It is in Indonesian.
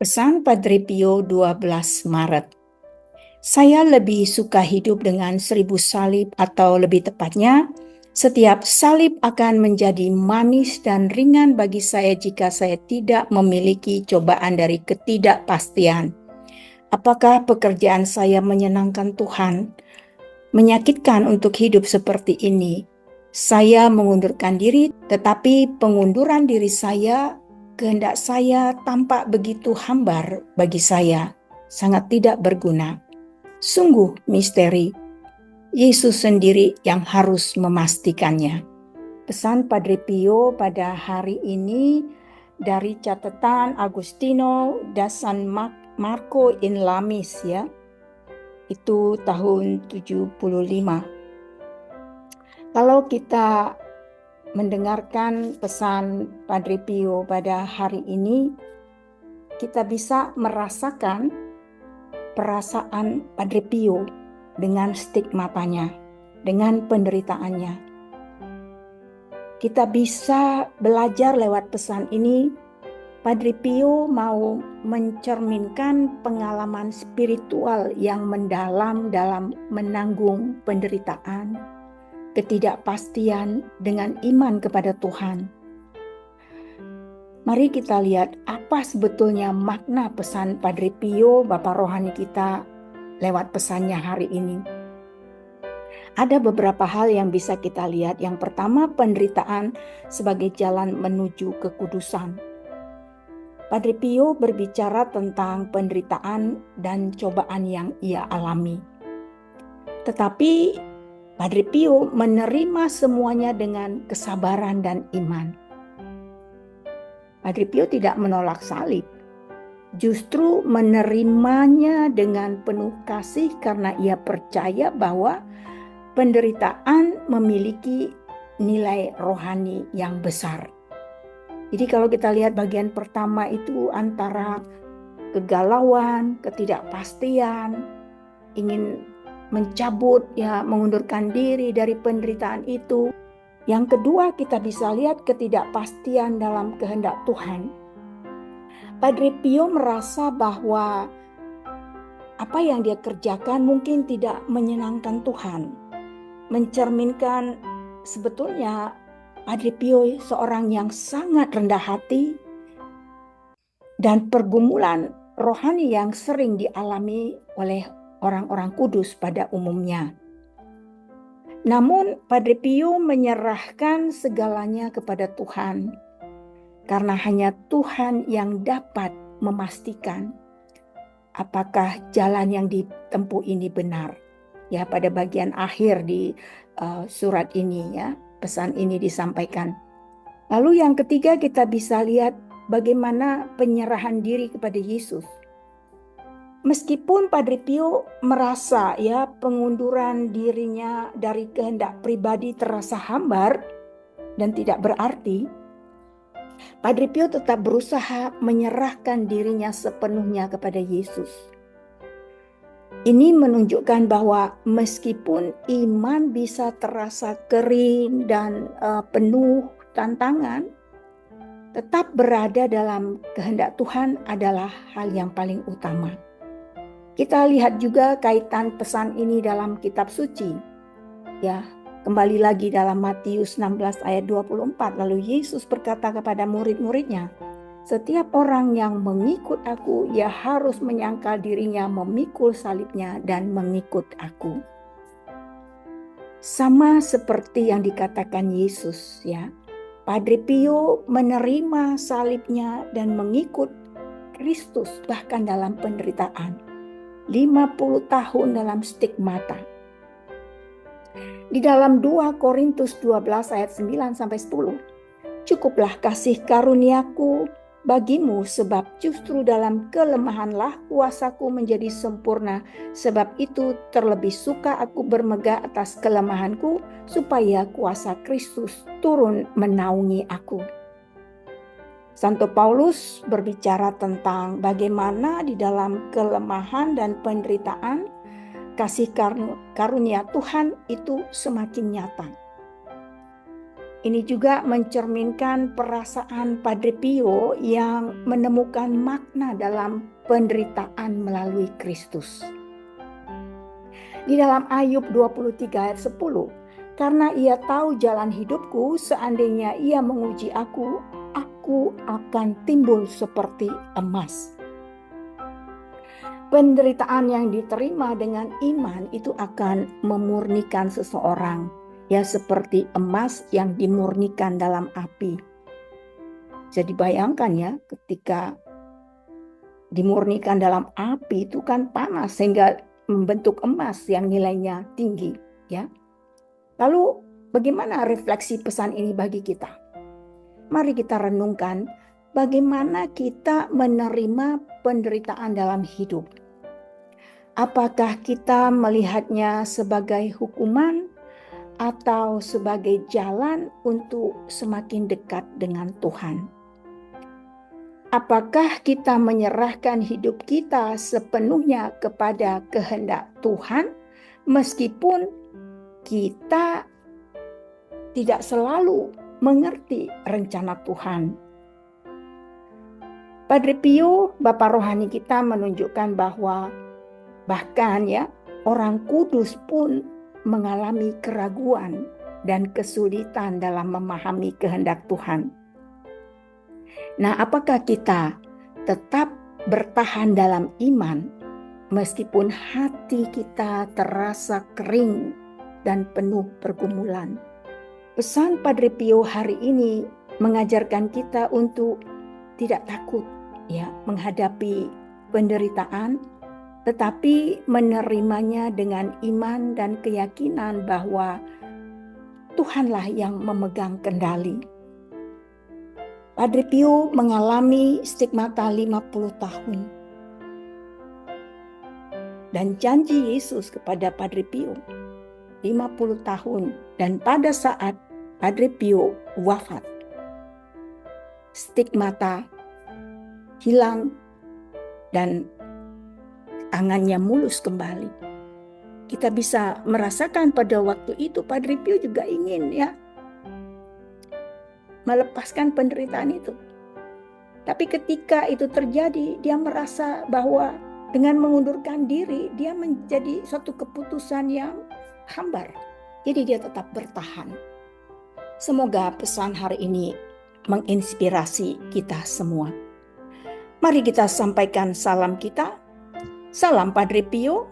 Pesan Padre Pio 12 Maret. Saya lebih suka hidup dengan 1000 salib, atau lebih tepatnya, setiap salib akan menjadi manis dan ringan bagi saya jika saya tidak memiliki cobaan dari ketidakpastian. Apakah pekerjaan saya menyenangkan Tuhan? Menyakitkan untuk hidup seperti ini. Saya mengundurkan diri, tetapi pengunduran diri saya, kehendak saya tampak begitu hambar bagi saya, sangat tidak berguna. Sungguh misteri, Yesus sendiri yang harus memastikannya. Pesan Padre Pio pada hari ini dari catatan Agustino da San Marco in Lamis, ya. Itu tahun 75. Kalau kita mendengarkan pesan Padre Pio pada hari ini, kita bisa merasakan perasaan Padre Pio dengan stigmatanya, dengan penderitaannya. Kita bisa belajar lewat pesan ini. Padre Pio mau mencerminkan pengalaman spiritual yang mendalam dalam menanggung penderitaan, ketidakpastian dengan iman kepada Tuhan. Mari kita lihat apa sebetulnya makna pesan Padre Pio, Bapak Rohani kita, lewat pesannya hari ini. Ada beberapa hal yang bisa kita lihat. Yang pertama, penderitaan sebagai jalan menuju kekudusan. Padre Pio berbicara tentang penderitaan dan cobaan yang ia alami. Tetapi Padre Pio menerima semuanya dengan kesabaran dan iman. Padre Pio tidak menolak salib, justru menerimanya dengan penuh kasih karena ia percaya bahwa penderitaan memiliki nilai rohani yang besar. Jadi kalau kita lihat bagian pertama itu antara kegalauan, ketidakpastian, ingin mencabut, mengundurkan diri dari penderitaan itu. Yang kedua, kita bisa lihat ketidakpastian dalam kehendak Tuhan. Padre Pio merasa bahwa apa yang dia kerjakan mungkin tidak menyenangkan Tuhan. Mencerminkan sebetulnya Padre Pio seorang yang sangat rendah hati dan pergumulan rohani yang sering dialami oleh orang-orang kudus pada umumnya. Namun Padre Pio menyerahkan segalanya kepada Tuhan, karena hanya Tuhan yang dapat memastikan apakah jalan yang ditempuh ini benar. Ya, pada bagian akhir di surat ini, ya, pesan ini disampaikan. Lalu yang ketiga, kita bisa lihat bagaimana penyerahan diri kepada Yesus. Meskipun Padre Pio merasa pengunduran dirinya dari kehendak pribadi terasa hambar dan tidak berarti, Padre Pio tetap berusaha menyerahkan dirinya sepenuhnya kepada Yesus. Ini menunjukkan bahwa meskipun iman bisa terasa kering dan penuh tantangan, tetap berada dalam kehendak Tuhan adalah hal yang paling utama. Kita lihat juga kaitan pesan ini dalam kitab suci. Ya, kembali lagi dalam Matius 16 ayat 24. Lalu Yesus berkata kepada murid-muridnya, "Setiap orang yang mengikut aku, ia harus menyangkal dirinya, memikul salibnya dan mengikut aku." Sama seperti yang dikatakan Yesus, ya. Padre Pio menerima salibnya dan mengikut Kristus bahkan dalam penderitaan. 50 tahun dalam stigmata. Di dalam 2 Korintus 12 ayat 9-10, "Cukuplah kasih karuniaku bagimu, sebab justru dalam kelemahanlah kuasaku menjadi sempurna. Sebab itu terlebih suka aku bermegah atas kelemahanku, supaya kuasa Kristus turun menaungi aku." Santo Paulus berbicara tentang bagaimana di dalam kelemahan dan penderitaan kasih karunia Tuhan itu semakin nyata. Ini juga mencerminkan perasaan Padre Pio yang menemukan makna dalam penderitaan melalui Kristus. Di dalam Ayub 23 ayat 10, karena ia tahu jalan hidupku, seandainya ia menguji aku akan timbul seperti emas. Penderitaan yang diterima dengan iman itu akan memurnikan seseorang, ya seperti emas yang dimurnikan dalam api. Jadi bayangkan ya, ketika dimurnikan dalam api itu kan panas sehingga membentuk emas yang nilainya tinggi, ya. Lalu bagaimana refleksi pesan ini bagi kita? Mari kita renungkan bagaimana kita menerima penderitaan dalam hidup. Apakah kita melihatnya sebagai hukuman atau sebagai jalan untuk semakin dekat dengan Tuhan? Apakah kita menyerahkan hidup kita sepenuhnya kepada kehendak Tuhan meskipun kita tidak selalu mengerti rencana Tuhan? Padre Pio, Bapak rohani kita, menunjukkan bahwa bahkan ya orang kudus pun mengalami keraguan dan kesulitan dalam memahami kehendak Tuhan. Nah, apakah kita tetap bertahan dalam iman meskipun hati kita terasa kering dan penuh pergumulan? Pesan Padre Pio hari ini mengajarkan kita untuk tidak takut ya menghadapi penderitaan, tetapi menerimanya dengan iman dan keyakinan bahwa Tuhanlah yang memegang kendali. Padre Pio mengalami stigmata 50 tahun. Dan janji Yesus kepada Padre Pio 50 tahun, dan pada saat Padre Pio wafat, stigmata hilang dan tangannya mulus kembali. Kita bisa merasakan pada waktu itu Padre Pio juga ingin ya melepaskan penderitaan itu. Tapi ketika itu terjadi, dia merasa bahwa dengan mengundurkan diri, dia menjadi suatu keputusan yang hambar. Jadi dia tetap bertahan. Semoga pesan hari ini menginspirasi kita semua. Mari kita sampaikan salam kita. Salam Padre Pio,